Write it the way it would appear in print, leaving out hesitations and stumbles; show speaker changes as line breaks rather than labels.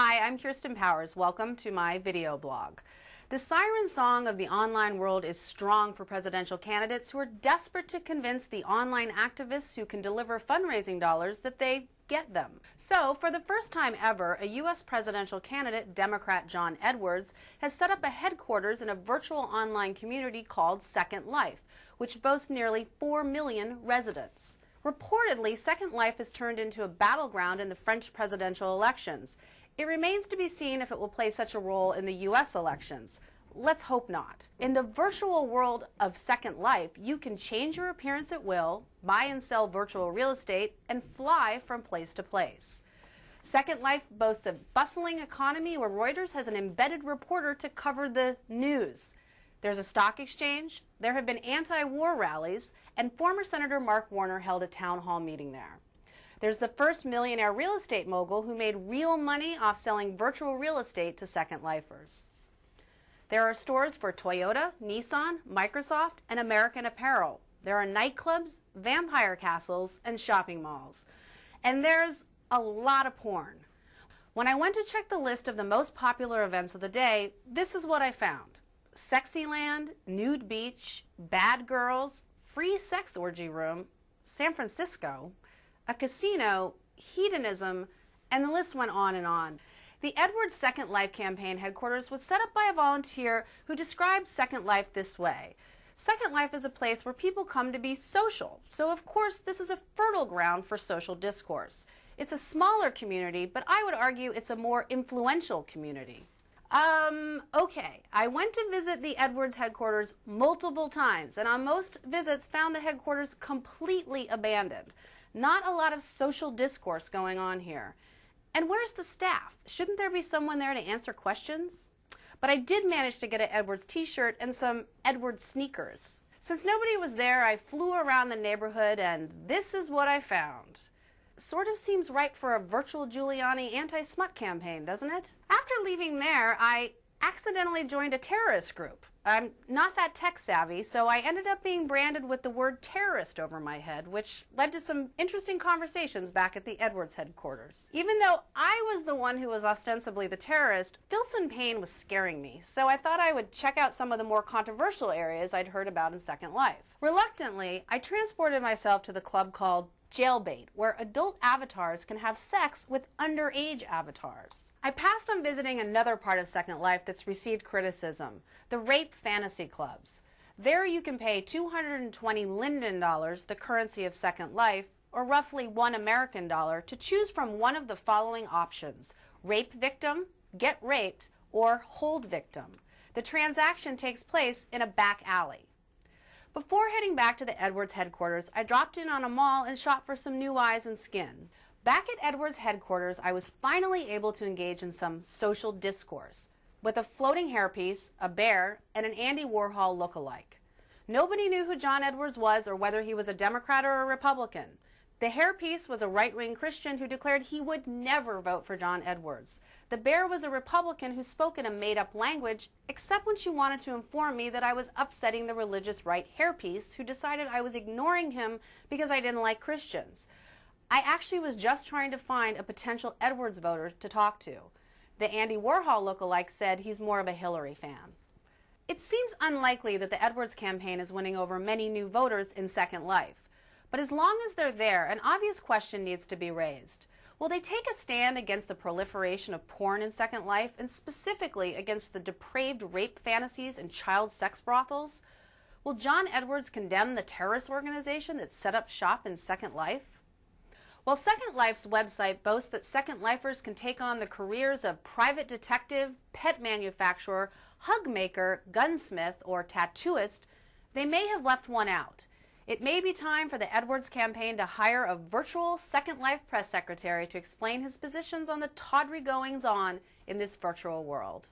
Hi, I'm Kirsten Powers. Welcome to my video blog. The siren song of the online world is strong for presidential candidates who are desperate to convince the online activists who can deliver fundraising dollars that they get them. So, for the first time ever, a U.S. presidential candidate, Democrat John Edwards, has set up a headquarters in a virtual online community called Second Life, which boasts nearly 4 million residents. Reportedly, Second Life has turned into a battleground in the French presidential elections. It remains to be seen if it will play such a role in the U.S. elections. Let's hope not. In the virtual world of Second Life, you can change your appearance at will, buy and sell virtual real estate, and fly from place to place. Second Life boasts a bustling economy where Reuters has an embedded reporter to cover the news. There's a stock exchange, there have been anti-war rallies, and former Senator Mark Warner held a town hall meeting there. There's the first millionaire real estate mogul who made real money off selling virtual real estate to Second Lifers. There are stores for Toyota, Nissan, Microsoft, and American Apparel. There are nightclubs, vampire castles, and shopping malls. And there's a lot of porn. When I went to check the list of the most popular events of the day, this is what I found. Sexyland, Nude Beach, Bad Girls, Free Sex Orgy Room, San Francisco, a casino, hedonism, and the list went on and on. The Edwards Second Life campaign headquarters was set up by a volunteer who described Second Life this way. Second Life is a place where people come to be social, so of course this is a fertile ground for social discourse. It's a smaller community, but I would argue it's a more influential community. Okay, I went to visit the Edwards headquarters multiple times, and on most visits found the headquarters completely abandoned. Not a lot of social discourse going on here. And where's the staff? Shouldn't there be someone there to answer questions? But I did manage to get an Edwards t-shirt and some Edwards sneakers. Since nobody was there, I flew around the neighborhood, and this is what I found. Sort of seems ripe for a virtual Giuliani anti-smut campaign, doesn't it? After leaving there, I accidentally joined a terrorist group. I'm not that tech savvy, so I ended up being branded with the word terrorist over my head, which led to some interesting conversations back at the Edwards headquarters. Even though I was the one who was ostensibly the terrorist, Philson Payne was scaring me, so I thought I would check out some of the more controversial areas I'd heard about in Second Life. Reluctantly, I transported myself to the club called Jailbait, where adult avatars can have sex with underage avatars. I passed on visiting another part of Second Life that's received criticism, the rape fantasy clubs. There you can pay $220 Linden, the currency of Second Life, or roughly $1 American, to choose from one of the following options: rape victim, get raped, or hold victim. The transaction takes place in a back alley. Before heading back to the Edwards headquarters, I dropped in on a mall and shopped for some new eyes and skin. Back at Edwards headquarters, I was finally able to engage in some social discourse with a floating hairpiece, a bear, and an Andy Warhol look-alike. Nobody knew who John Edwards was or whether he was a Democrat or a Republican. The hairpiece was a right-wing Christian who declared he would never vote for John Edwards. The bear was a Republican who spoke in a made-up language, except when she wanted to inform me that I was upsetting the religious right hairpiece, who decided I was ignoring him because I didn't like Christians. I actually was just trying to find a potential Edwards voter to talk to. The Andy Warhol lookalike said he's more of a Hillary fan. It seems unlikely that the Edwards campaign is winning over many new voters in Second Life. But as long as they're there, an obvious question needs to be raised. Will they take a stand against the proliferation of porn in Second Life, and specifically against the depraved rape fantasies and child sex brothels? Will John Edwards condemn the terrorist organization that set up shop in Second Life? While Second Life's website boasts that Second Lifers can take on the careers of private detective, pet manufacturer, hug maker, gunsmith, or tattooist, they may have left one out. It may be time for the Edwards campaign to hire a virtual Second Life press secretary to explain his positions on the tawdry goings-on in this virtual world.